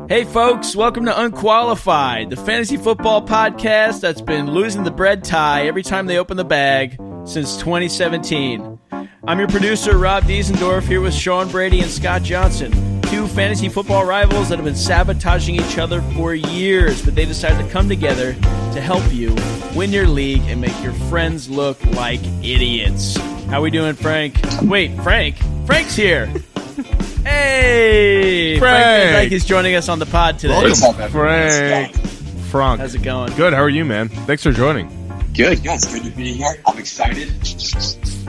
Hey folks, welcome to Unqualified, the fantasy football podcast that's been losing the bread tie every time they open the bag since 2017. I'm your producer, Rob Diesendorf, here with Sean Brady and Scott Johnson, two fantasy football rivals that have been sabotaging each other for years, but they decided to come together to help you win your league and make your friends look like idiots. How we doing, Frank? Wait, Frank? Frank's here! Hey! Frank VanDyke is joining us on the pod today. Welcome, Frank. How's it going? Good, how are you, man? Thanks for joining. Good, yeah, it's good to be here. I'm excited.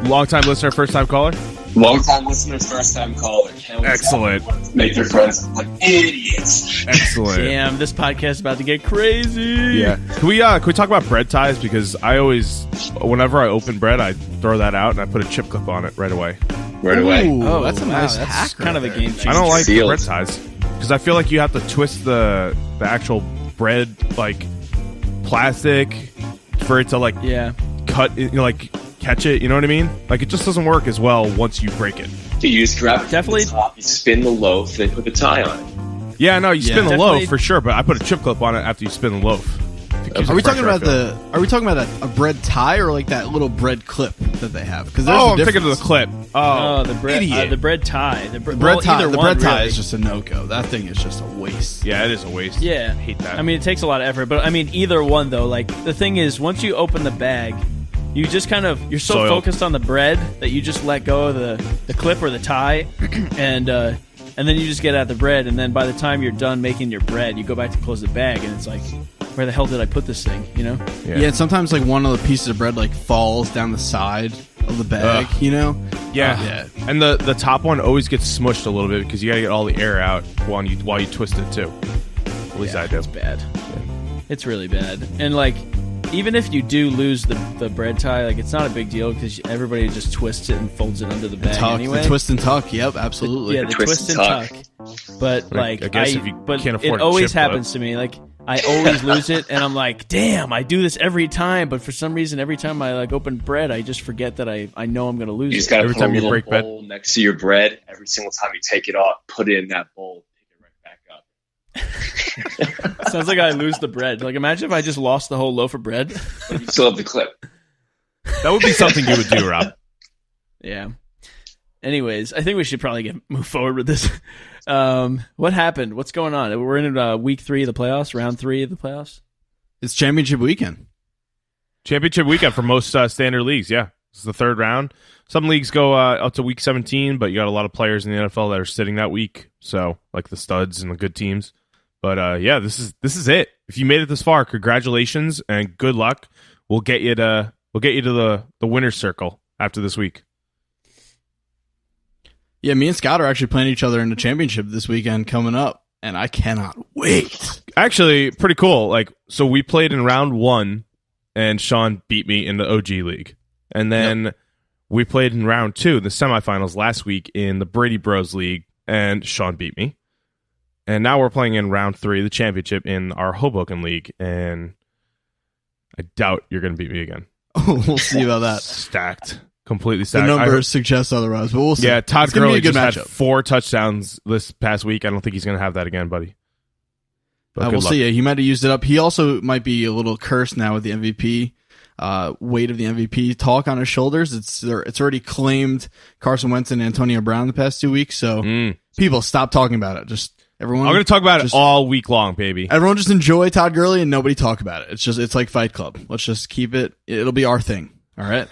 Long-time listener, first-time caller? Long-time listeners, first-time caller. Excellent. Make their friends look like idiots. Excellent. Damn, this podcast is about to get crazy. Yeah. Can we talk about bread ties? Because I always, whenever I open bread, I throw that out and I put a chip clip on it right away. Right away. Oh, that's a nice hack. Kind of a game changer. I don't like bread ties because I feel like you have to twist the actual bread, like, plastic for it to, like, cut, catch it, you know what I mean? Like, it just doesn't work as well once you break it. You just grab it from the top, you spin the loaf, then put the tie on it. Yeah, no, you spin the loaf for sure, but I put a chip clip on it after you spin the loaf. Are we talking about a bread tie or like that little bread clip that they have? I'm thinking of the clip. The bread tie. The bread tie is just a no-go. That thing is just a waste. Yeah, it is a waste. Yeah, I hate that. I mean, it takes a lot of effort, but I mean, either one though. Like the thing is, once you open the bag, you just you're so focused on the bread that you just let go of the clip or the tie, and then you just get out the bread, and then by the time you're done making your bread, you go back to close the bag, and it's like, where the hell did I put this thing? You know? Yeah. And sometimes like one of the pieces of bread like falls down the side of the bag. You know? Yeah. And the top one always gets smushed a little bit because you gotta get all the air out while you twist it too. At least I do. It's bad. Yeah. It's really bad. And like, even if you do lose the bread tie, like it's not a big deal because everybody just twists it and folds it under the bag anyway. The twist and tuck. Yep, absolutely. The twist and tuck. But like, I guess if you can't afford it always happens to me. Like, I always lose it, and I'm like, damn, I do this every time. But for some reason, every time I like open bread, I just forget that I know I'm going to lose it. You just got to put a little bowl next to your bread. Every single time you take it off, put it in that bowl, pick it right back up. Sounds like I lose the bread. Like, imagine if I just lost the whole loaf of bread. You still have the clip. That would be something you would do, Rob. Yeah. Anyways, I think we should probably move forward with this. What happened? What's going on? We're in week 3 of the playoffs, round 3 of the playoffs. It's championship weekend. Championship weekend for most standard leagues, yeah. This is the third round. Some leagues go up to week 17, but you got a lot of players in the NFL that are sitting that week, so like the studs and the good teams. But yeah, this is it. If you made it this far, congratulations and good luck. We'll get you to the winner's circle after this week. Yeah, me and Scott are actually playing each other in the championship this weekend coming up, and I cannot wait. Actually, pretty cool. Like, so we played in round 1, and Sean beat me in the OG league, and then we played in round 2, the semifinals last week in the Brady Bros league, and Sean beat me. And now we're playing in round 3, the championship in our Hoboken league, and I doubt you're going to beat me again. Oh, we'll see about that. Stacked. Completely stacked. The numbers suggest otherwise, but we'll see. Yeah, Todd Gurley just had matchup. 4 touchdowns this past week. I don't think he's going to have that again, buddy. We'll see. He might have used it up. He also might be a little cursed now with the MVP. Weight of the MVP talk on his shoulders. It's already claimed Carson Wentz and Antonio Brown the past 2 weeks, so people stop talking about it. I'm going to talk about it all week long, baby. Everyone just enjoy Todd Gurley and nobody talk about it. It's like Fight Club. Let's just keep it. It'll be our thing. All right.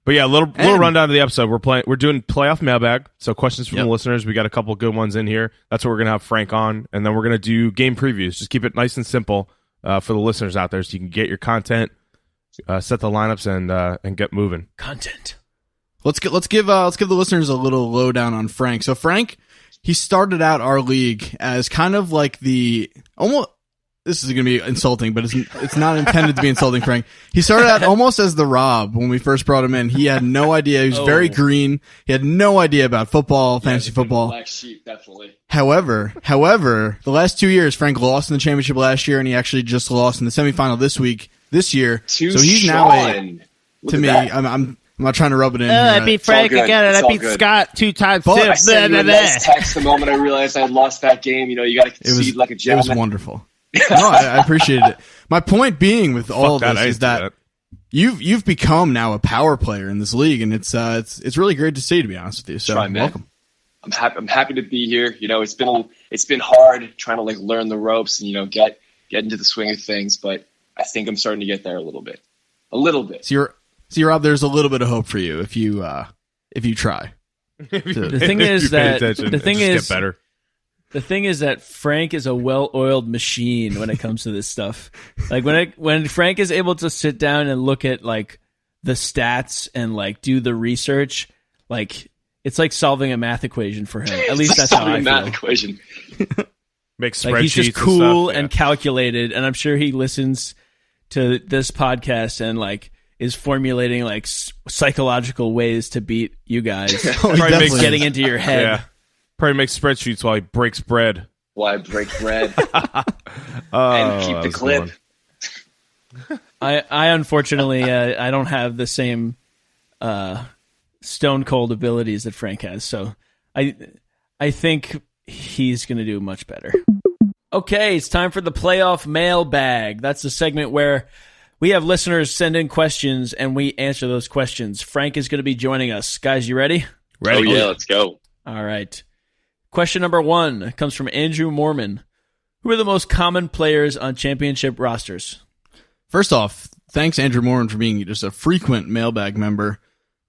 But yeah, little rundown of the episode. We're doing playoff mailbag. So questions from the listeners. We got a couple good ones in here. That's what we're gonna have Frank on, and then we're gonna do game previews. Just keep it nice and simple for the listeners out there, so you can get your content, set the lineups, and get moving. Content. Let's give the listeners a little lowdown on Frank. So Frank, he started out our league as kind of like the almost. This is going to be insulting, but it's not intended to be insulting, Frank. He started out almost as the Rob when we first brought him in. He had no idea. He was very green. He had no idea about football, fantasy football. Black sheep, definitely. However, the last 2 years, Frank lost in the championship last year, and he actually just lost in the semifinal this year. So he's now to me, I'm not trying to rub it in. I beat Frank again, and I beat Scott 2 times too. I sent you a nice text the moment I realized I had lost that game. You know, you got to concede like a gentleman. It was wonderful. No, I appreciated it. My point being with all of this is that you've become now a power player in this league, and it's really great to see, to be honest with you. So welcome. I'm happy to be here. You know, it's been hard trying to learn the ropes and, you know, get into the swing of things, but I think I'm starting to get there a little bit. So Rob, there's a little bit of hope for you if you try. The thing is that Frank is a well-oiled machine when it comes to this stuff. Like when Frank is able to sit down and look at like the stats and like do the research, like it's like solving a math equation for him. At least that's how I feel. Math equation. Makes spreadsheets. Like he's just cool and calculated, and I'm sure he listens to this podcast and like is formulating like psychological ways to beat you guys. Getting into your head. Yeah. Probably makes spreadsheets while he breaks bread. While I break bread. And keep the clip. I unfortunately, I don't have the same stone cold abilities that Frank has, so I think he's going to do much better. Okay, it's time for the playoff mailbag. That's the segment where we have listeners send in questions and we answer those questions. Frank is going to be joining us. Guys, you ready? Ready. Oh, yeah, let's go. All right. Question number 1 comes from Andrew Mormon. Who are the most common players on championship rosters? First off, thanks, Andrew Mormon, for being just a frequent mailbag member.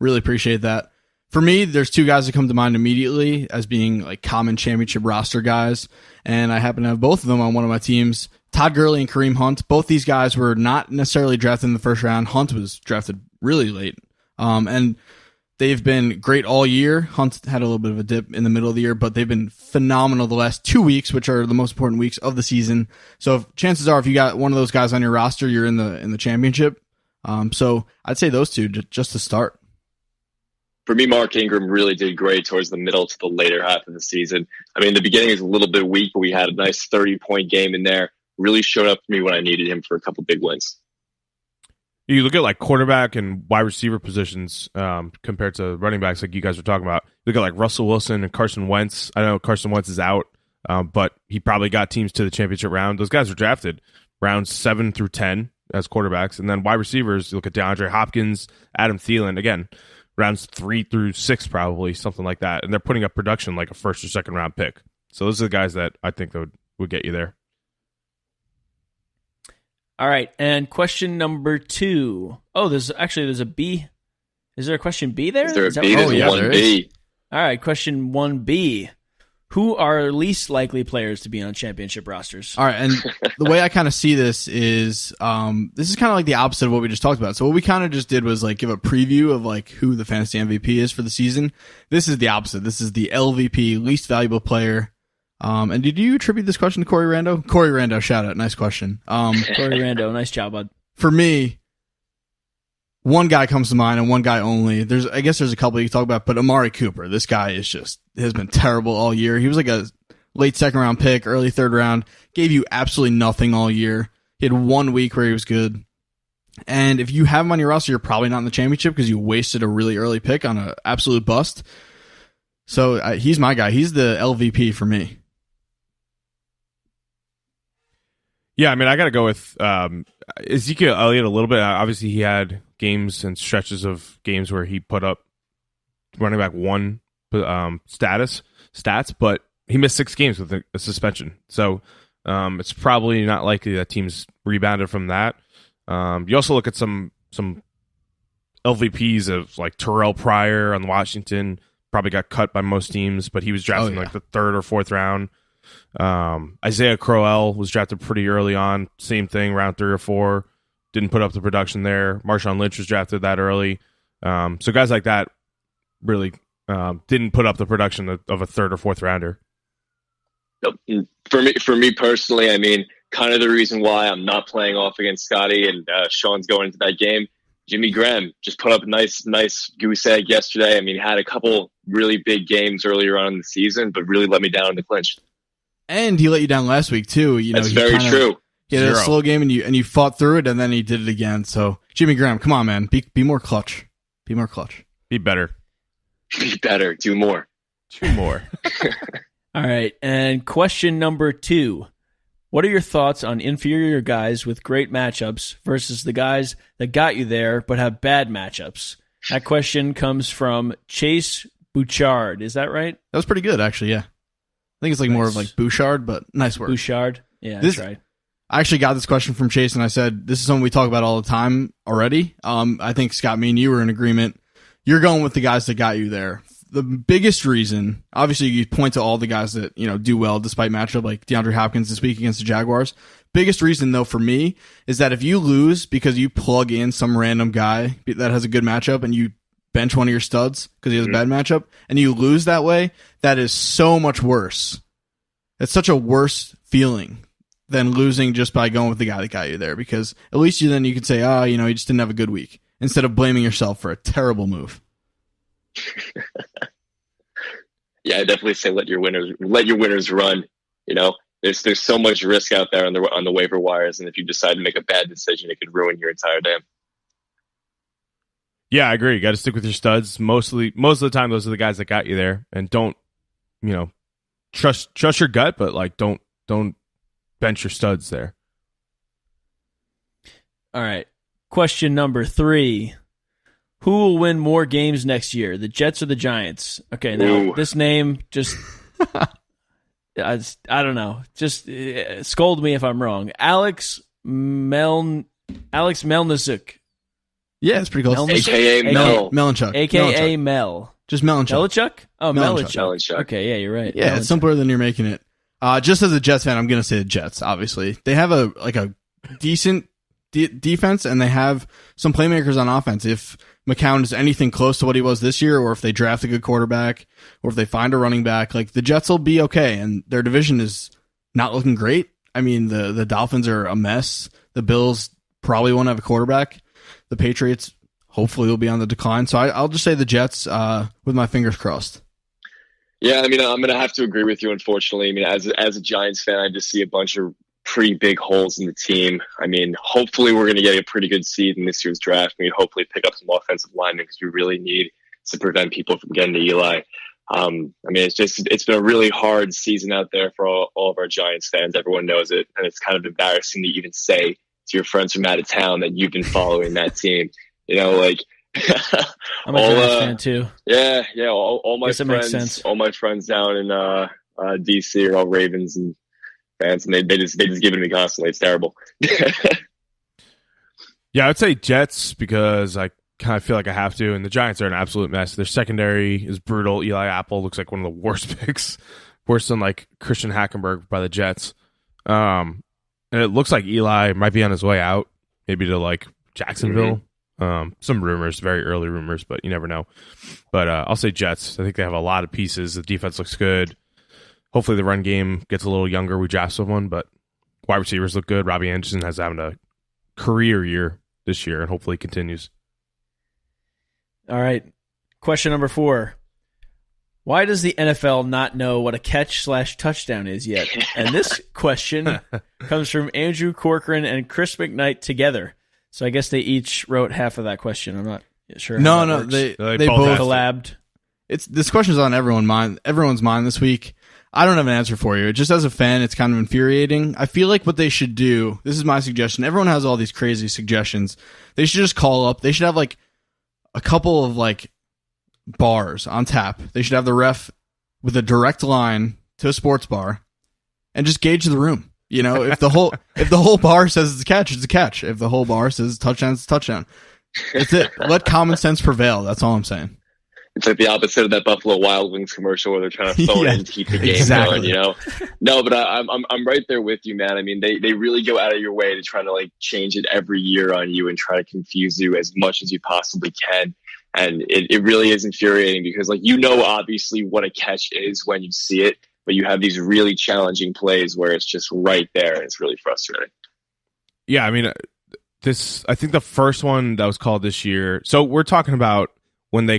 Really appreciate that. For me, there's 2 guys that come to mind immediately as being like common championship roster guys, and I happen to have both of them on one of my teams. Todd Gurley and Kareem Hunt. Both these guys were not necessarily drafted in the first round. Hunt was drafted really late. And they've been great all year. Hunt had a little bit of a dip in the middle of the year, but they've been phenomenal the last 2 weeks, which are the most important weeks of the season. So chances are if you got one of those guys on your roster, you're in the championship. So I'd say those 2 just to start. For me, Mark Ingram really did great towards the middle to the later half of the season. I mean, the beginning is a little bit weak, but we had a nice 30-point game in there. Really showed up for me when I needed him for a couple big wins. You look at like quarterback and wide receiver positions compared to running backs, like you guys were talking about. You look at like Russell Wilson and Carson Wentz. I know Carson Wentz is out, but he probably got teams to the championship round. Those guys were drafted rounds 7 through 10 as quarterbacks, and then wide receivers. You look at DeAndre Hopkins, Adam Thielen. Again, rounds 3 through 6, probably something like that, and they're putting up production like a first or second round pick. So those are the guys that I think that would get you there. All right, and question number 2. Oh, there's a B. Is there a question B there? Is there a B? There's 1B. All right, question 1B. Who are least likely players to be on championship rosters? All right, and the way I kind of see this is kind of like the opposite of what we just talked about. So what we kind of just did was like give a preview of like who the fantasy MVP is for the season. This is the opposite. This is the LVP, least valuable player. And did you attribute this question to Corey Rando? Corey Rando, shout out. Nice question. Corey Rando, nice job, bud. For me, one guy comes to mind and one guy only. I guess there's a couple you can talk about, but Amari Cooper, this guy has been terrible all year. He was like a late second round pick, early third round, gave you absolutely nothing all year. He had 1 week where he was good. And if you have him on your roster, you're probably not in the championship because you wasted a really early pick on an absolute bust. So he's my guy. He's the LVP for me. Yeah, I mean, I got to go with Ezekiel Elliott a little bit. Obviously, he had games and stretches of games where he put up running back 1 stats, but he missed 6 games with a suspension. So it's probably not likely that teams rebounded from that. You also look at some LVPs of like Terrell Pryor on Washington, probably got cut by most teams, but he was drafted in like the 3rd or 4th round. Isaiah Crowell was drafted pretty early on. Same thing, round 3 or 4. Didn't put up the production there. Marshawn Lynch was drafted that early. So guys like that really didn't put up the production of a 3rd or 4th rounder. For me personally, I mean, kind of the reason why I'm not playing off against Scotty and Sean's going into that game. Jimmy Graham just put up a nice goose egg yesterday. I mean, he had a couple really big games earlier on in the season, but really let me down in the clinch. And he let you down last week too. You know, that's very true. He had a slow game and you fought through it, and then he did it again. So Jimmy Graham, come on, man, be more clutch. Be more clutch. Be better. Be better. Do more. 2 more. All right, and question number 2. What are your thoughts on inferior guys with great matchups versus the guys that got you there but have bad matchups? That question comes from Chase Bouchard. Is that right? That was pretty good, actually, yeah. I think it's like more of like Bouchard, but nice work. Bouchard? Yeah, that's right. I actually got this question from Chase, and I said, this is something we talk about all the time already. I think, Scott, me and you were in agreement. You're going with the guys that got you there. The biggest reason, obviously, you point to all the guys that do well despite matchup, like DeAndre Hopkins this week against the Jaguars. Biggest reason, though, for me is that if you lose because you plug in some random guy that has a good matchup and you bench one of your studs because he has a bad matchup and you lose that way, that is so much worse. It's such a worse feeling than losing just by going with the guy that got you there, because at least you can say, he just didn't have a good week, instead of blaming yourself for a terrible move. Yeah, I definitely say let your winners run. There's so much risk out there on the waiver wires, and if you decide to make a bad decision, it could ruin your entire day. Yeah, I agree. You got to stick with your studs. Most of the time, those are the guys that got you there, and don't trust your gut, but like don't bench your studs there. All right. Question number 3. Who will win more games next year, the Jets or the Giants? Okay, now this name just, I don't know. Just scold me if I'm wrong. Alex Melniczuk. Yeah, it's pretty close. AKA Mel. Melanchuk. AKA Mel. Just Melanchuk. Melichuk? Oh, Melanchuk. Melichuk. Okay, yeah, you're right. Yeah, Melanchuk. it's simpler than you're making it. Just as a Jets fan, I'm going to say the Jets, obviously. They have a decent defense, and they have some playmakers on offense. If McCown is anything close to what he was this year, or if they draft a good quarterback, or if they find a running back, like the Jets will be okay, and their division is not looking great. I mean, the Dolphins are a mess. The Bills probably won't have a quarterback. The Patriots hopefully will be on the decline. So I'll just say the Jets with my fingers crossed. Yeah, I mean, I'm going to have to agree with you, unfortunately. I mean, as a Giants fan, I just see a bunch of pretty big holes in the team. I mean, hopefully we're going to get a pretty good seed in this year's draft. We hopefully pick up some offensive linemen because we really need to prevent people from getting to Eli. I mean, it's been a really hard season out there for all of our Giants fans. Everyone knows it. And it's kind of embarrassing to even say to your friends from out of town that you've been following that team. I'm a Giants fan too. Yeah. All my friends down in DC are all Ravens and fans, and they just give it to me constantly. It's terrible. Yeah, I would say Jets because I kind of feel like I have to, and the Giants are an absolute mess. Their secondary is brutal. Eli Apple looks like one of the worst picks, worse than like Christian Hackenberg by the Jets. And it looks like Eli might be on his way out, maybe to like Jacksonville. Mm-hmm. Some rumors, very early rumors, but you never know. But I'll say Jets. I think they have a lot of pieces. The defense looks good. Hopefully the run game gets a little younger. We draft someone, but wide receivers look good. Robbie Anderson has having a career year this year and hopefully continues. All right. Question number 4. Why does the NFL not know what a catch/touchdown is yet? And this question comes from Andrew Corcoran and Chris McKnight together. So I guess they each wrote half of that question. I'm not sure. No, they both collabed. This question's on everyone's mind this week. I don't have an answer for you. Just as a fan, it's kind of infuriating. I feel like what they should do, this is my suggestion. Everyone has all these crazy suggestions. They should just call up. They should have like a couple of like bars on tap. They should have the ref with a direct line to a sports bar and just gauge the room. If the whole bar says it's a catch, it's a catch. If the whole bar says touchdown, it's a touchdown. That's it. Let common sense prevail. That's all I'm saying. It's like the opposite of that Buffalo Wild Wings commercial where they're trying to phone in to keep the game going, No, but I'm right there with you, man. I mean, they really go out of your way to try to like change it every year on you and try to confuse you as much as you possibly can. And it really is infuriating because like, obviously what a catch is when you see it, but you have these really challenging plays where it's just right there and it's really frustrating. Yeah. I mean, I think the first one that was called this year. So we're talking about when a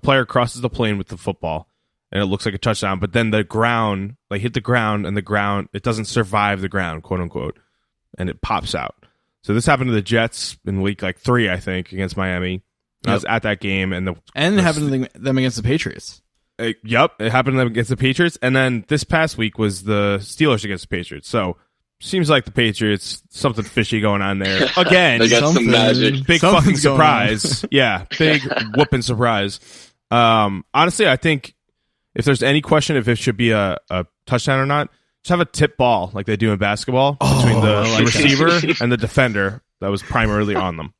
player crosses the plane with the football and it looks like a touchdown, but then the ground, like hit the ground and the ground, it doesn't survive the ground, quote unquote, and it pops out. So this happened to the Jets in week like 3, I think, against Miami. And I was at that game, and it happened to them against the Patriots. Yep, it happened to them against the Patriots, and then this past week was the Steelers against the Patriots. So seems like the Patriots, something fishy going on there again. They got some magic. Big fucking surprise. Yeah, big whooping surprise. Honestly, I think if there's any question if it should be a touchdown or not, just have a tip ball like they do in basketball between the receiver and the defender that was primarily on them.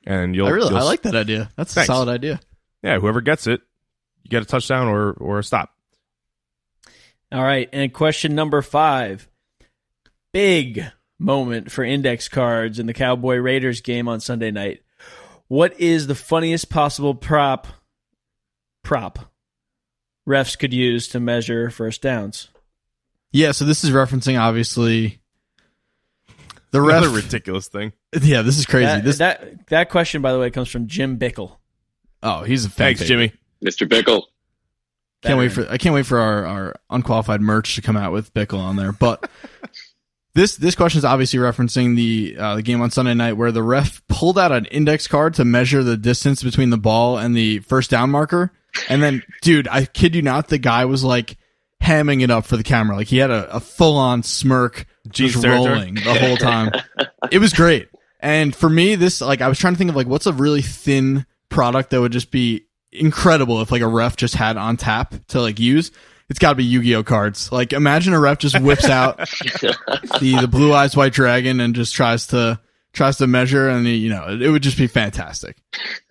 And I like that idea. That's a solid idea. Yeah, whoever gets it, you get a touchdown or a stop. All right, and question number 5. Big moment for index cards in the Cowboy Raiders game on Sunday night. What is the funniest possible prop refs could use to measure first downs? Yeah, so this is referencing, obviously, the ref. Another ridiculous thing. Yeah, this is crazy. That question, by the way, comes from Jim Bickle. Oh, he's a Thanks, Jimmy. Mr. Bickle. I can't wait for our unqualified merch to come out with Bickle on there. But this question is obviously referencing the game on Sunday night where the ref pulled out an index card to measure the distance between the ball and the first down marker. And then, dude, I kid you not, the guy was like hamming it up for the camera. Like he had a full-on smirk just rolling the whole time. It was great. And for me, this, like, I was trying to think of like what's a really thin product that would just be incredible if like a ref just had on tap to like use. It's got to be Yu-Gi-Oh cards. Like imagine a ref just whips out the Blue Eyes White Dragon and just tries to measure, and it would just be fantastic.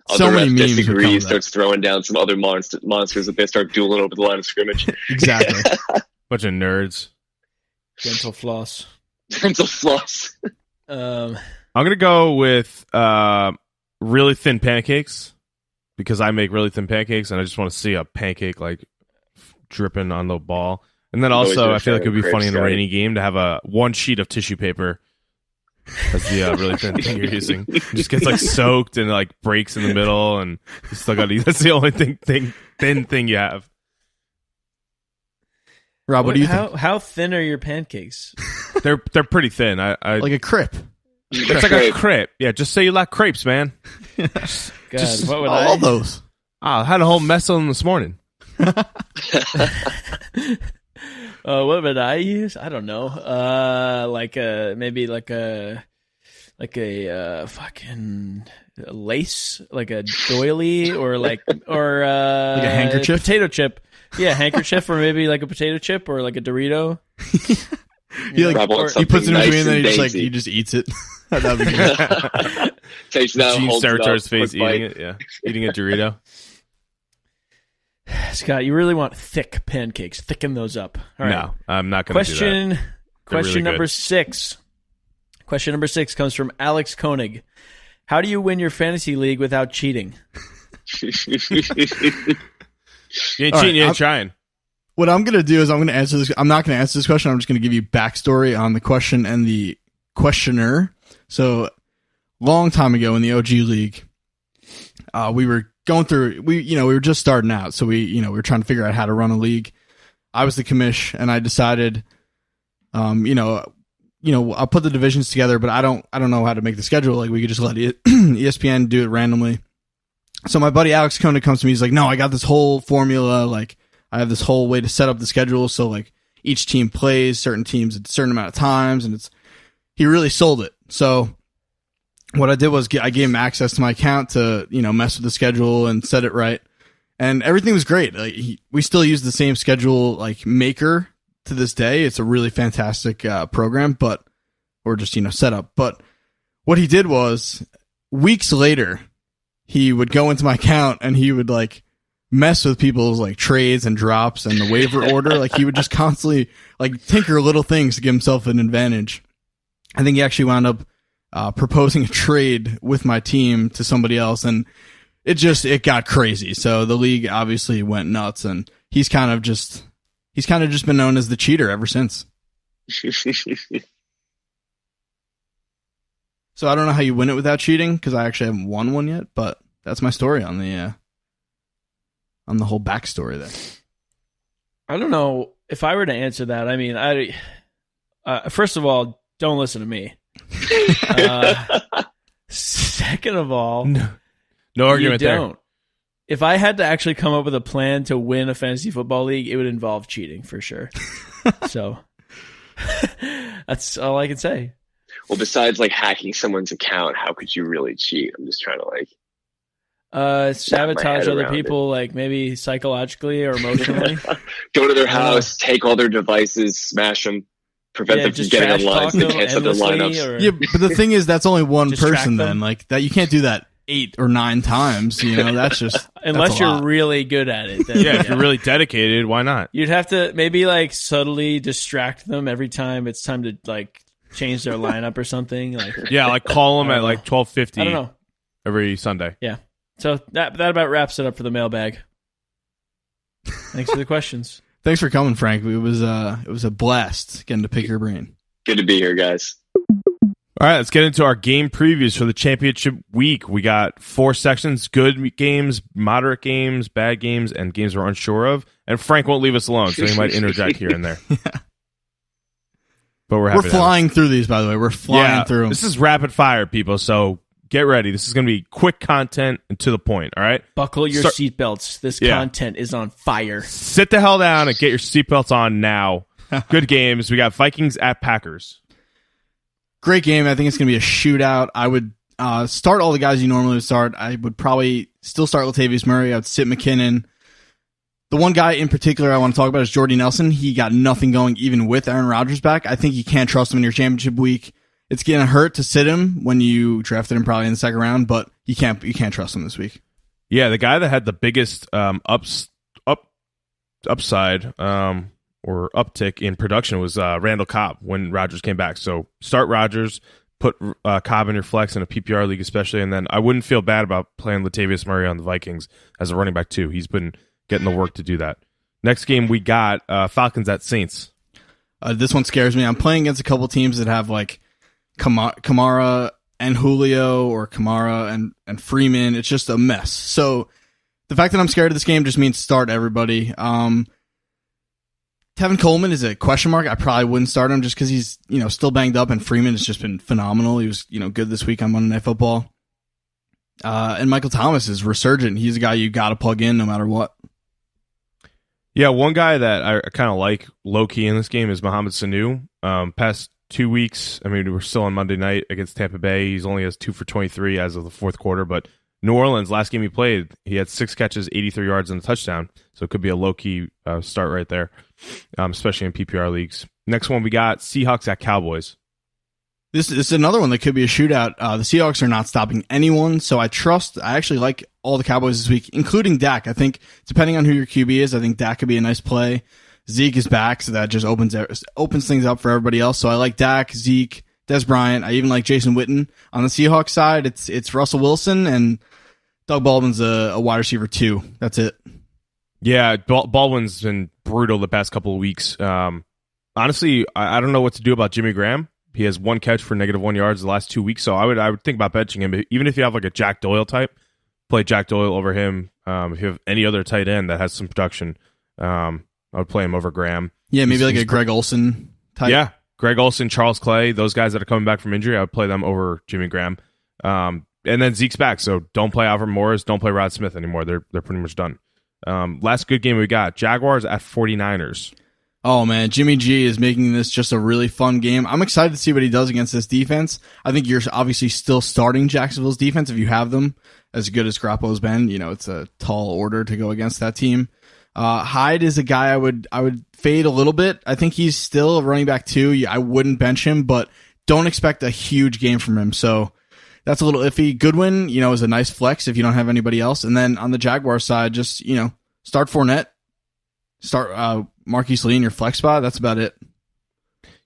So many memes disagrees, starts throwing down some other monsters that they start dueling over the line of scrimmage. Exactly. Bunch of nerds. Dental floss. I'm gonna go with really thin pancakes because I make really thin pancakes, and I just want to see a pancake like dripping on the ball. And then also, I feel like it would be funny in a rainy game to have one sheet of tissue paper as the really thin thing you're using. It just gets like soaked and like breaks in the middle, and you still got to eat. That's the only thin thing you have. Rob, what do you think? How thin are your pancakes? They're pretty thin. I like a crepe. It's like a crepe. Yeah, just say you like crepes, man. God, what would all those? I had a whole mess of them this morning. What would I use? I don't know. Maybe like a fucking lace, like a doily, or like a handkerchief, potato chip. Yeah, handkerchief, or maybe like a potato chip, or like a Dorito. He puts it in between, and then he just eats it. That'd be good. Takes it out, Gene holds it Sterators up, face eating it. Yeah, eating a Dorito. Scott, you really want thick pancakes? Thicken those up. All right. No, I'm not going to do that. Question really number good. 6. Question number 6 comes from Alex Koenig. How do you win your fantasy league without cheating? You ain't cheating, you ain't trying. What I'm going to do is I'm going to answer this. I'm not going to answer this question. I'm just going to give you backstory on the question and the questioner. So, long time ago in the OG league, we were going through. We were just starting out, so we were trying to figure out how to run a league. I was the commish, and I decided, I'll put the divisions together, but I don't know how to make the schedule. Like we could just let ESPN do it randomly. So my buddy Alex Koenig comes to me. He's like, "No, I got this whole formula. Like I have this whole way to set up the schedule. So like each team plays certain teams at a certain amount of times, and he really sold it. So what I did was I gave him access to my account to mess with the schedule and set it right, and everything was great. Like we still use the same schedule like maker to this day. It's a really fantastic program, or just set up. But what he did was weeks later, he would go into my account and he would like mess with people's like trades and drops and the waiver order. Like he would just constantly like tinker little things to give himself an advantage. I think he actually wound up proposing a trade with my team to somebody else, and it got crazy. So the league obviously went nuts, and he's kind of just been known as the cheater ever since. So I don't know how you win it without cheating, because I actually haven't won one yet, but that's my story on the whole backstory there. I don't know if I were to answer that. I mean, first of all, don't listen to me. Second of all, No argument you there. don't. If I had to actually come up with a plan to win a fantasy football league, it would involve cheating for sure. So that's all I can say. Well, besides like hacking someone's account, how could you really cheat? I'm just trying to like sabotage other around people, like maybe psychologically or emotionally. go to their house, take all their devices, smash them, prevent them from just getting trash online, talk so they them can't set their endlessly, lineups. or- Yeah, but the thing is, that's only one Distract person. them. Then, like that, you can't do that 8 or 9 times. You know, that's just Unless that's a you're lot. really good at it. Then, Yeah, if you're really dedicated, why not? You'd have to maybe like subtly distract them every time it's time to like change their lineup or something. Like Yeah, like call them I at don't like know. 12:50 I don't know. every Sunday. Yeah. So that about wraps it up for the mailbag. Thanks for the questions. Thanks for coming, Frank. It was a blast getting to pick your brain. Good to be here, guys. All right, let's get into our game previews for the championship week. We got 4 sections: good games, moderate games, bad games, and games we're unsure of. And Frank won't leave us alone, so he might interject here and there. But we're happy We're to have him. flying through these, by the way. We're flying through them. This is rapid fire, people, so get ready. This is going to be quick content and to the point, all right? Buckle your Start- seatbelts. This Yeah. content is on fire. Sit the hell down and get your seatbelts on now. Good games. We got Vikings at Packers. Great game. I think it's going to be a shootout. I would start all the guys you normally would start. I would probably still start Latavius Murray. I would sit McKinnon. The one guy in particular I want to talk about is Jordy Nelson. He got nothing going even with Aaron Rodgers back. I think you can't trust him in your championship week. It's going to hurt to sit him when you drafted him probably in the second round, but you can't trust him this week. Yeah, the guy that had the biggest upside or uptick in production was Randall Cobb when Rodgers came back. So start Rodgers, put Cobb in your flex in a PPR league especially, and then I wouldn't feel bad about playing Latavius Murray on the Vikings as a running back too. He's been getting the work to do that. Next game we got Falcons at Saints. This one scares me. I'm playing against a couple teams that have like Kamara and Julio or Kamara and Freeman. It's just a mess. So the fact that I'm scared of this game just means start everybody. Tevin Coleman is a question mark. I probably wouldn't start him just because he's still banged up, and Freeman has just been phenomenal. He was good this week on Monday Night Football. And Michael Thomas is resurgent. He's a guy you got to plug in no matter what. Yeah, one guy that I kind of like low-key in this game is Mohamed Sanu. Past 2 weeks, I mean, we're still on Monday night against Tampa Bay. He's only has 2 for 23 as of the fourth quarter, but New Orleans, last game he played, he had 6 catches, 83 yards, and a touchdown. So it could be a low-key start right there, especially in PPR leagues. Next one, we got Seahawks at Cowboys. This is another one that could be a shootout. The Seahawks are not stopping anyone, so I actually like all the Cowboys this week, including Dak. I think, depending on who your QB is, I think Dak could be a nice play. Zeke is back, so that just opens things up for everybody else. So I like Dak, Zeke, Des Bryant. I even like Jason Witten. On the Seahawks side, it's Russell Wilson, and Doug Baldwin's a wide receiver too. That's it. Yeah, Baldwin's been brutal the past couple of weeks. Honestly, I don't know what to do about Jimmy Graham. He has 1 catch for -1 yards the last 2 weeks, so I would think about benching him. Even if you have like a Jack Doyle type, play Jack Doyle over him. If you have any other tight end that has some production, I would play him over Graham. Yeah, maybe like a Greg Olsen type. Yeah, Greg Olsen, Charles Clay, those guys that are coming back from injury, I would play them over Jimmy Graham. And then Zeke's back, so don't play Alfred Morris, don't play Rod Smith anymore. They're pretty much done. Last good game we got, Jaguars at 49ers. Oh, man, Jimmy G is making this just a really fun game. I'm excited to see what he does against this defense. I think you're obviously still starting Jacksonville's defense if you have them. As good as Garoppolo's been, it's a tall order to go against that team. Hyde is a guy I would fade a little bit. I think he's still a running back too. I wouldn't bench him, but don't expect a huge game from him. So that's a little iffy. Goodwin, is a nice flex if you don't have anybody else. And then on the Jaguar side, just, start Fournette, start Marquise Lee in your flex spot. That's about it.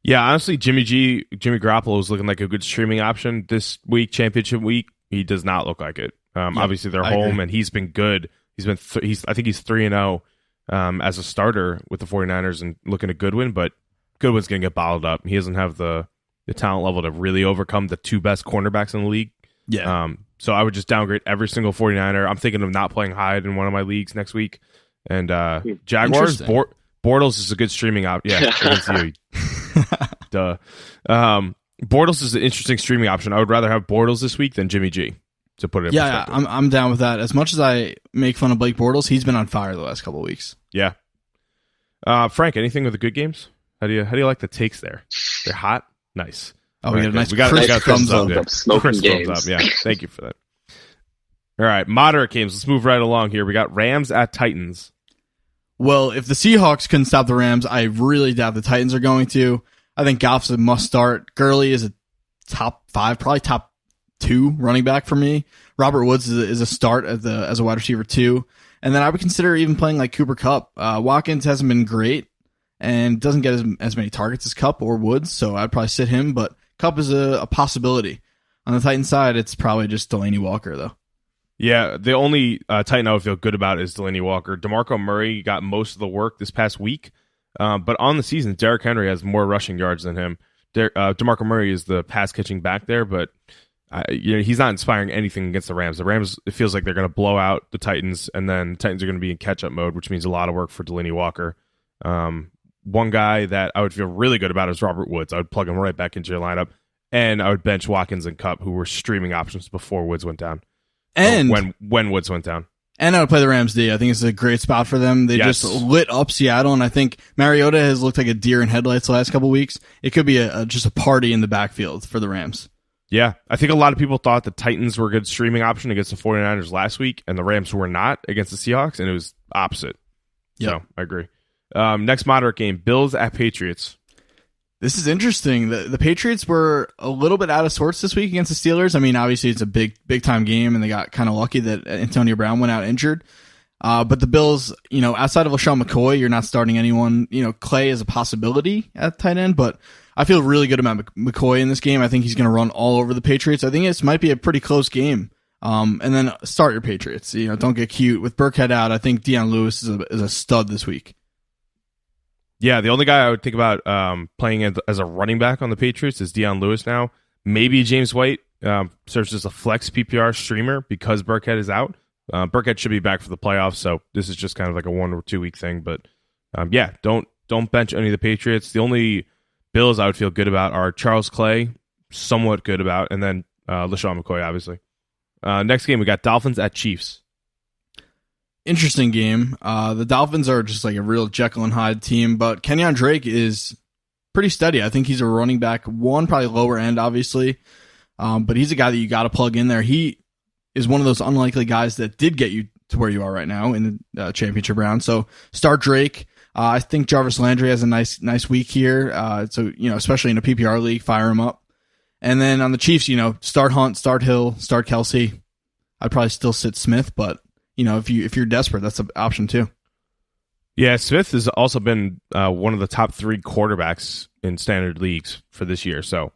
Yeah, honestly, Jimmy Garoppolo is looking like a good streaming option this week, championship week. He does not look like it. Obviously, they're home, and he's been good. I think he's 3-0 as a starter with the 49ers and looking at Goodwin, but Goodwin's going to get bottled up. He doesn't have the talent level to really overcome the 2 best cornerbacks in the league. Yeah. So I would just downgrade every single 49er. I'm thinking of not playing Hyde in one of my leagues next week. And Jaguars, Bortles is a good streaming option. Yeah, against you. Duh. Bortles is an interesting streaming option. I would rather have Bortles this week than Jimmy G. to put it in Yeah, perspective. I'm down with that. As much as I make fun of Blake Bortles, he's been on fire the last couple of weeks. Yeah. Frank, anything with the good games? How do you like the takes there? They're hot? Nice. Oh, we got a nice crisp thumbs up. yeah. Smoking Chris games. thumbs up. Yeah, thank you for that. All right, moderate games. Let's move right along here. We got Rams at Titans. Well, if the Seahawks couldn't stop the Rams, I really doubt the Titans are going to. I think Goff's a must start. Gurley is a top 5, probably top 2 running back for me. Robert Woods is a start as a wide receiver 2. And then I would consider even playing like Cooper Kupp. Watkins hasn't been great and doesn't get as many targets as Kupp or Woods, so I'd probably sit him, but Kupp is a possibility. On the Titans side, it's probably just Delaney Walker, though. Yeah, the only Titan I would feel good about is Delaney Walker. DeMarco Murray got most of the work this past week, but on the season, Derrick Henry has more rushing yards than him. DeMarco Murray is the pass-catching back there, but he's not inspiring anything against the Rams. The Rams, it feels like they're going to blow out the Titans, and then the Titans are going to be in catch-up mode, which means a lot of work for Delaney Walker. One guy that I would feel really good about is Robert Woods. I would plug him right back into your lineup, and I would bench Watkins and Kupp, who were streaming options before Woods went down. And when Woods went down. And I would play the Rams D. I think it's a great spot for them. They just lit up Seattle, and I think Mariota has looked like a deer in headlights the last couple of weeks. It could be just a party in the backfield for the Rams. Yeah, I think a lot of people thought the Titans were a good streaming option against the 49ers last week, and the Rams were not against the Seahawks, and it was opposite. Yep. So, I agree. Next moderate game, Bills at Patriots. This is interesting. The Patriots were a little bit out of sorts this week against the Steelers. I mean, obviously it's a big time game, and they got kind of lucky that Antonio Brown went out injured. But the Bills, outside of LaShawn McCoy, you're not starting anyone. Clay is a possibility at tight end, but I feel really good about McCoy in this game. I think he's going to run all over the Patriots. I think this might be a pretty close game. And then start your Patriots. Don't get cute. With Burkhead out, I think Deion Lewis is a stud this week. Yeah, the only guy I would think about playing as a running back on the Patriots is Deion Lewis now. Maybe James White serves as a flex PPR streamer because Burkhead is out. Burkhead should be back for the playoffs, so this is just kind of like a 1 or 2 week thing. But don't bench any of the Patriots. The only Bills I would feel good about are Charles Clay, somewhat good about, and then LaShawn McCoy, obviously. Next game, we got Dolphins at Chiefs. Interesting game. The Dolphins are just like a real Jekyll and Hyde team, but Kenyon Drake is pretty steady. I think he's a running back 1, probably lower end, obviously. But he's a guy that you got to plug in there. He is one of those unlikely guys that did get you to where you are right now in the championship round. So start Drake. I think Jarvis Landry has a nice week here. So, especially in a PPR league, fire him up. And then on the Chiefs, start Hunt, start Hill, start Kelsey. I'd probably still sit Smith, but if you're desperate, that's an option too. Yeah, Smith has also been one of the top 3 quarterbacks in standard leagues for this year, so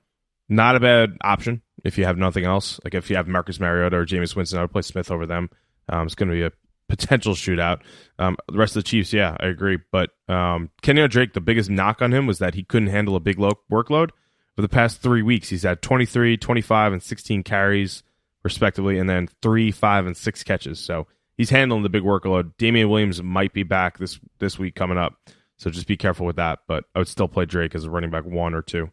not a bad option if you have nothing else. Like if you have Marcus Mariota or Jameis Winston, I would play Smith over them. It's going to be a potential shootout. The rest of the Chiefs, yeah, I agree. But Kenyon Drake, the biggest knock on him was that he couldn't handle a big workload. For the past 3 weeks, he's had 23, 25, and 16 carries, respectively, and then 3, 5, and 6 catches. So he's handling the big workload. Damian Williams might be back this week coming up, so just be careful with that. But I would still play Drake as a running back 1 or 2.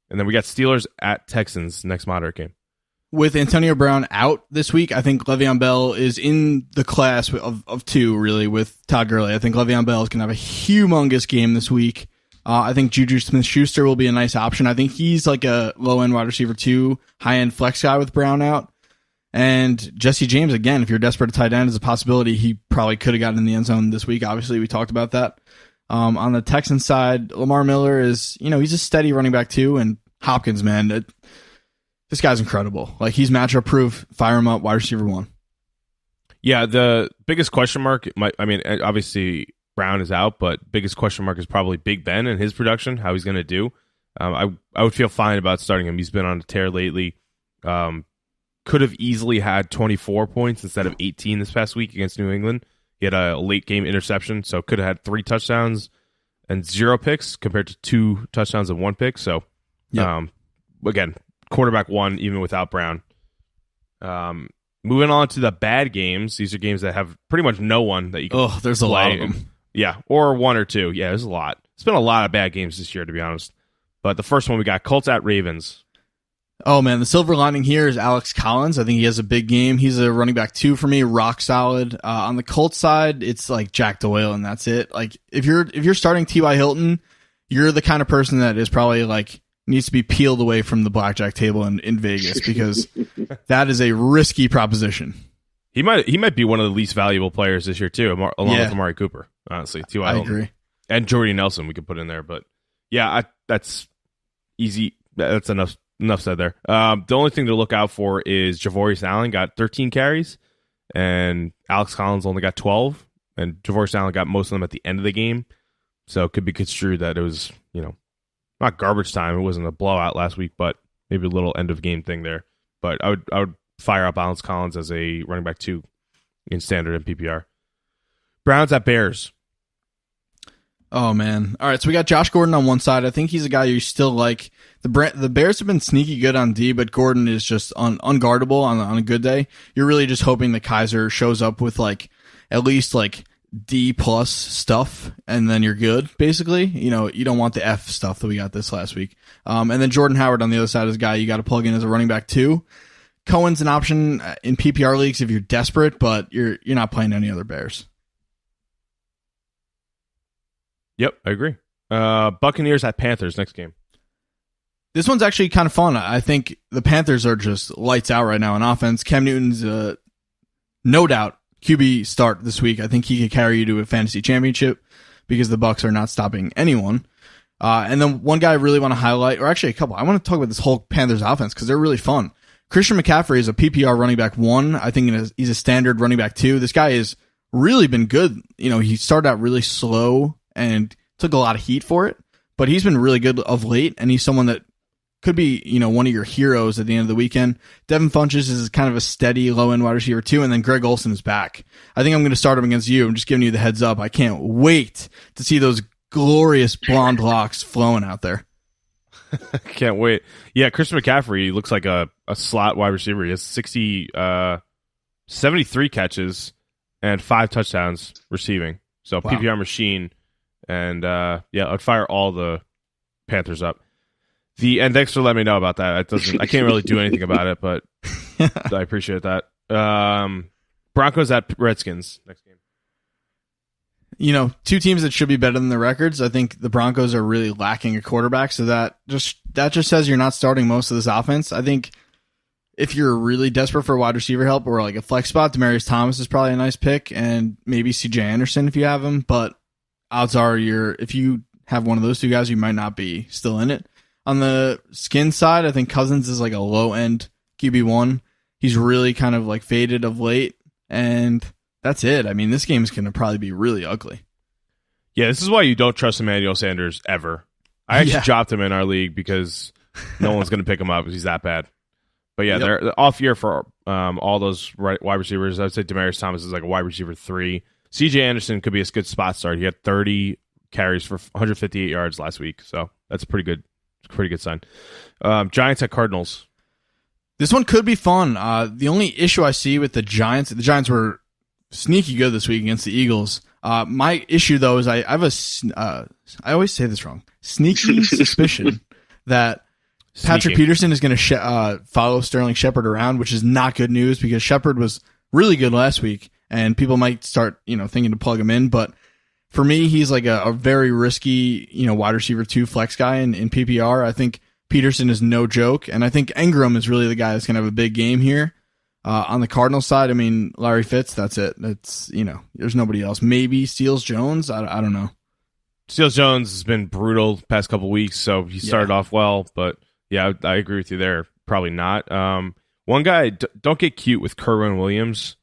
And then we got Steelers at Texans, next moderate game. With Antonio Brown out this week, I think Le'Veon Bell is in the class of 2, really, with Todd Gurley. I think Le'Veon Bell is going to have a humongous game this week. I think Juju Smith-Schuster will be a nice option. I think he's like a low-end wide receiver 2, high-end flex guy with Brown out. And Jesse James, again, if you're desperate at tight end, is a possibility. He probably could have gotten in the end zone this week. Obviously, we talked about that. On the Texans side, Lamar Miller is, he's a steady running back too. And Hopkins, man, this guy's incredible. Like, he's matchup proof. Fire him up, wide receiver 1. Yeah, the biggest question mark, obviously Brown is out, but biggest question mark is probably Big Ben and his production, how he's going to do. I would feel fine about starting him. He's been on a tear lately. Could have easily had 24 points instead of 18 this past week against New England. He had a late game interception, so could have had 3 touchdowns and 0 picks compared to 2 touchdowns and 1 pick. So, again, quarterback 1 even without Brown. Moving on to the bad games. These are games that have pretty much no one that you can there's a lot of them. Yeah, or 1 or 2. Yeah, there's a lot. It's been a lot of bad games this year, to be honest. But the first one we got Colts at Ravens. Oh, man, the silver lining here is Alex Collins. I think he has a big game. He's a running back 2 for me, rock solid. On the Colts side, it's like Jack Doyle, and that's it. Like, if you're starting T.Y. Hilton, you're the kind of person that is probably like needs to be peeled away from the blackjack table in Vegas, because that is a risky proposition. He might be one of the least valuable players this year too, along with Amari Cooper. Honestly, T.Y. I Hilton. agree. And Jordy Nelson we could put in there, but yeah, that's easy. That's enough said there. The only thing to look out for is Javorius Allen got 13 carries, and Alex Collins only got 12, and Javorius Allen got most of them at the end of the game, so it could be construed that it was, not garbage time. It wasn't a blowout last week, but maybe a little end of game thing there. But I would fire up Alex Collins as a running back 2 in standard and PPR. Browns at Bears. Oh, man. All right, so we got Josh Gordon on one side. I think he's a guy you still like. The Bears have been sneaky good on D, but Gordon is just unguardable on a good day. You're really just hoping that Kaiser shows up with at least D plus stuff, and then you're good, basically. You don't want the F stuff that we got this last week. And then Jordan Howard on the other side is a guy you got to plug in as a running back 2. Cohen's an option in PPR leagues if you're desperate, but you're not playing any other Bears. Yep, I agree. Buccaneers at Panthers next game. This one's actually kind of fun. I think the Panthers are just lights out right now on offense. Cam Newton's no doubt QB start this week. I think he could carry you to a fantasy championship because the Bucs are not stopping anyone. And then one guy I really want to highlight, or actually a couple. I want to talk about this whole Panthers offense because they're really fun. Christian McCaffrey is a PPR running back 1. I think he's a standard running back 2. This guy has really been good. He started out really slow and took a lot of heat for it, but he's been really good of late, and he's someone that could be, one of your heroes at the end of the weekend. Devin Funchess is kind of a steady low-end wide receiver 2, and then Greg Olsen is back. I think I'm going to start him against you. I'm just giving you the heads up. I can't wait to see those glorious blonde locks flowing out there. Can't wait. Yeah, Christian McCaffrey looks like a slot wide receiver. He has 73 catches and 5 touchdowns receiving. So wow. PPR machine. And I'd fire all the Panthers up. And thanks for letting me know about that. I can't really do anything about it, but I appreciate that. Broncos at Redskins next game. 2 teams that should be better than the records. I think the Broncos are really lacking a quarterback, so that just says you're not starting most of this offense. I think if you're really desperate for wide receiver help or a flex spot, Demaryius Thomas is probably a nice pick, and maybe CJ Anderson if you have him, but odds are if you have one of those 2 guys, you might not be still in it. On the skin side, I think Cousins is a low-end QB1. He's really kind of faded of late, and that's it. I mean, this game is going to probably be really ugly. Yeah, this is why you don't trust Emmanuel Sanders ever. I actually dropped him in our league because no one's going to pick him up because he's that bad. But yeah, they're off year for all those wide receivers. I would say Demaryius Thomas is a wide receiver 3. CJ Anderson could be a good spot start. He had 30 carries for 158 yards last week, so that's a pretty good sign. Giants at Cardinals. This one could be fun. The only issue I see with the Giants were sneaky good this week against the Eagles. My issue though is I have I always say this wrong. Sneaky suspicion that Patrick Peterson is going to follow Sterling Shepard around, which is not good news because Shepard was really good last week. And people might start, thinking to plug him in. But for me, he's a very risky, wide receiver 2 flex guy in PPR. I think Peterson is no joke. And I think Engram is really the guy that's going to have a big game here. On the Cardinals side, I mean, Larry Fitz, that's it. That's, there's nobody else. Maybe Steels Jones. I don't know. Steels Jones has been brutal the past couple weeks. So he started off well. But yeah, I agree with you there. Probably not. One guy, don't get cute with Kerwin Williams.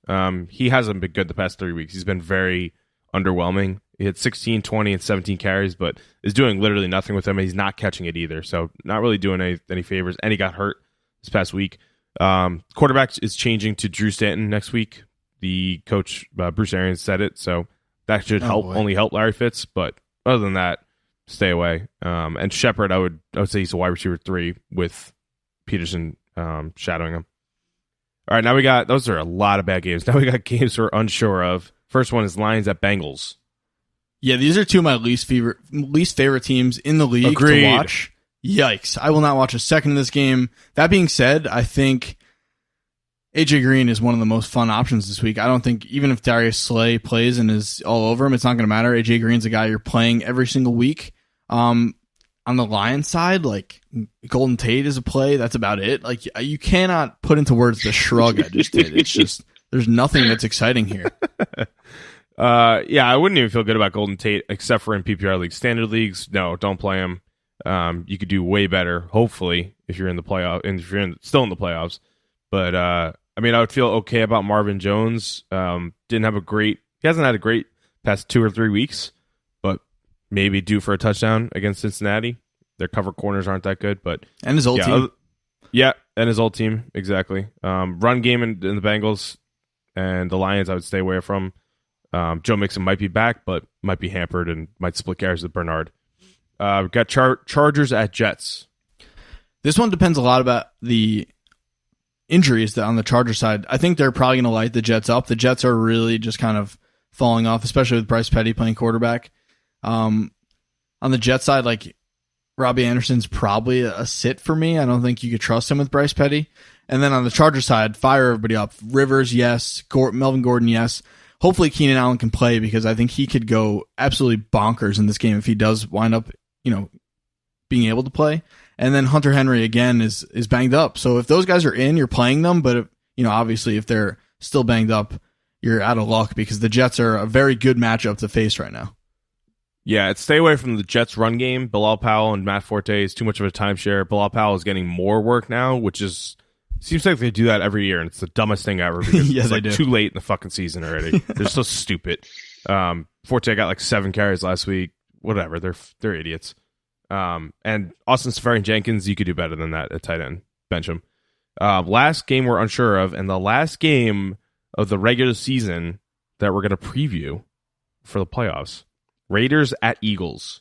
He hasn't been good the past 3 weeks. He's been very underwhelming. He had 16, 20, and 17 carries, but is doing literally nothing with them. And he's not catching it either. So not really doing any favors. And he got hurt this past week. Quarterback is changing to Drew Stanton next week. The coach, Bruce Arians, said it. So that should only help Larry Fitz. But other than that, stay away. And Shepard, I would say he's a wide receiver 3 with Peterson shadowing him. All right, now those are a lot of bad games. Now we got games we're unsure of. First one is Lions at Bengals. Yeah, these are 2 of my least favorite teams in the league to watch. yikes. I will not watch a second of this game. That being said, I think AJ Green is one of the most fun options this week. I don't think even if Darius Slay plays and is all over him, it's not going to matter. AJ Green's a guy you're playing every single week. On the Lions side, like Golden Tate is a play. That's about it. Like you cannot put into words the shrug I just did. It's just there's nothing that's exciting here. Yeah, I wouldn't even feel good about Golden Tate except for in PPR leagues. Standard leagues, no, don't play him. You could do way better, hopefully, if you're in the playoff and if you're still in the playoffs. But I mean, I would feel okay about Marvin Jones. He hasn't had a great past 2 or 3 weeks, but maybe due for a touchdown against Cincinnati. Their cover corners aren't that good, but and his old team. Yeah, and his old team, exactly. Run game in the Bengals and the Lions, I would stay away from. Joe Mixon might be back, but might be hampered and might split carries with Bernard. We've got Chargers at Jets. This one depends a lot about the injuries on the Chargers side. I think they're probably going to light the Jets up. The Jets are really just kind of falling off, especially with Bryce Petty playing quarterback. On the Jets side, like Robbie Anderson's probably a sit for me. I don't think you could trust him with Bryce Petty. And then on the Chargers side, fire everybody up. Rivers, yes. Melvin Gordon, yes. Hopefully Keenan Allen can play because I think he could go absolutely bonkers in this game if he does wind up, being able to play. And then Hunter Henry again is banged up. So if those guys are in, you're playing them. But obviously if they're still banged up, you're out of luck because the Jets are a very good matchup to face right now. Yeah, stay away from the Jets run game. Bilal Powell and Matt Forte is too much of a timeshare. Bilal Powell is getting more work now, which seems like they do that every year, and it's the dumbest thing ever because yeah, it's like too late in the fucking season already. They're so stupid. Forte got like 7 carries last week. Whatever, they're idiots. And Austin Seferian-Jenkins, you could do better than that at tight end. Bench him. Last game we're unsure of, and the last game of the regular season that we're going to preview for the playoffs. Raiders at Eagles.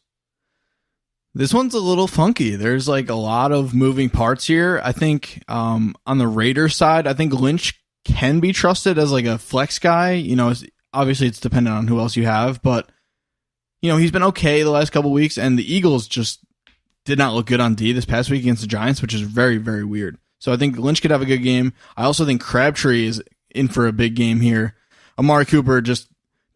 This one's a little funky. There's like a lot of moving parts here. I think on the Raiders side, I think Lynch can be trusted as like a flex guy. Obviously it's dependent on who else you have, but he's been okay the last couple weeks, and the Eagles just did not look good on D this past week against the Giants, which is very, very weird. So I think Lynch could have a good game. I also think Crabtree is in for a big game here. Amari Cooper, just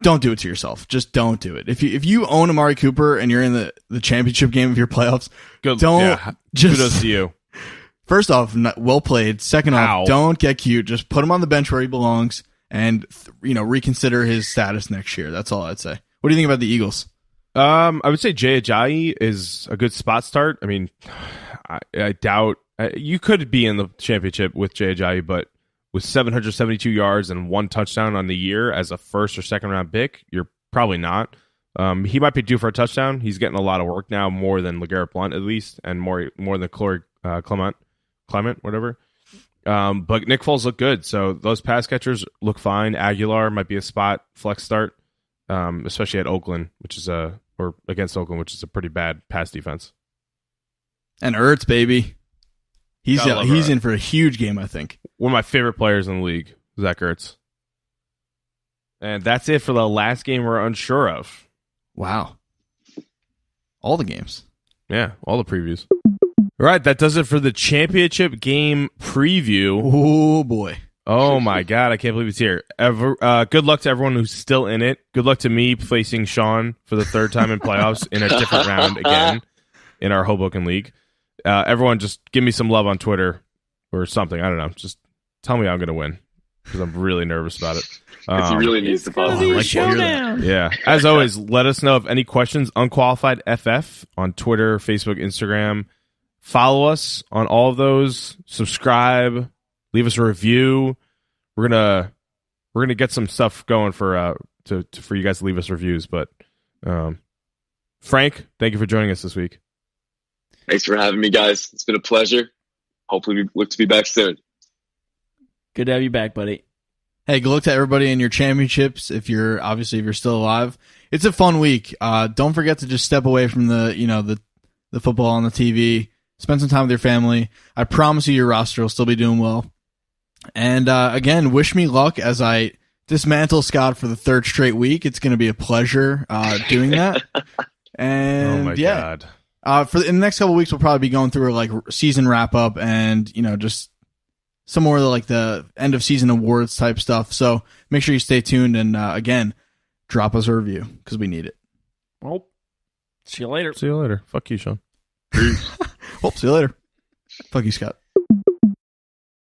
don't do it to yourself. Just don't do it. If you own Amari Cooper and you're in the championship game of your playoffs, kudos to you. First off, well played. Second off, don't get cute. Just put him on the bench where he belongs and reconsider his status next year. That's all I'd say. What do you think about the Eagles? I would say Jay Ajayi is a good spot start. I mean, I doubt you could be in the championship with Jay Ajayi, but with 772 yards and 1 touchdown on the year as a first or second round pick, you're probably not. He might be due for a touchdown. He's getting a lot of work now, more than LeGarrette Blount at least, and more than Corey Clement, whatever. But Nick Foles looked good, so those pass catchers look fine. Aguilar might be a spot flex start, especially at Oakland, or against Oakland, which is a pretty bad pass defense. And Ertz, baby. He's in for a huge game, I think. One of my favorite players in the league, Zach Ertz. And that's it for the last game we're unsure of. Wow. All the games. Yeah, all the previews. All right, that does it for the championship game preview. Oh, boy. Oh, my God. I can't believe it's here. Good luck to everyone who's still in it. Good luck to me facing Sean for the 3rd time in playoffs in a different round again in our Hoboken League. Everyone just give me some love on Twitter or something. I don't know. Just tell me I'm going to win because I'm really nervous about it. He really needs to follow. Yeah. As always, let us know if any questions. Unqualified FF on Twitter, Facebook, Instagram. Follow us on all of those. Subscribe. Leave us a review. We're gonna get some stuff going for you guys to leave us reviews. But Frank, thank you for joining us this week. Thanks for having me, guys. It's been a pleasure. Hopefully, we look to be back soon. Good to have you back, buddy. Hey, good luck to everybody in your championships. If you're still alive, it's a fun week. Don't forget to just step away from the football on the TV. Spend some time with your family. I promise you, your roster will still be doing well. And again, wish me luck as I dismantle Scott for the 3rd straight week. It's going to be a pleasure doing that. And oh my God. in the next couple of weeks, we'll probably be going through like season wrap up and just some more like the end of season awards type stuff. So make sure you stay tuned and again, drop us a review because we need it. Well, see you later. See you later. Fuck you, Sean. Well, see you later. Fuck you, Scott.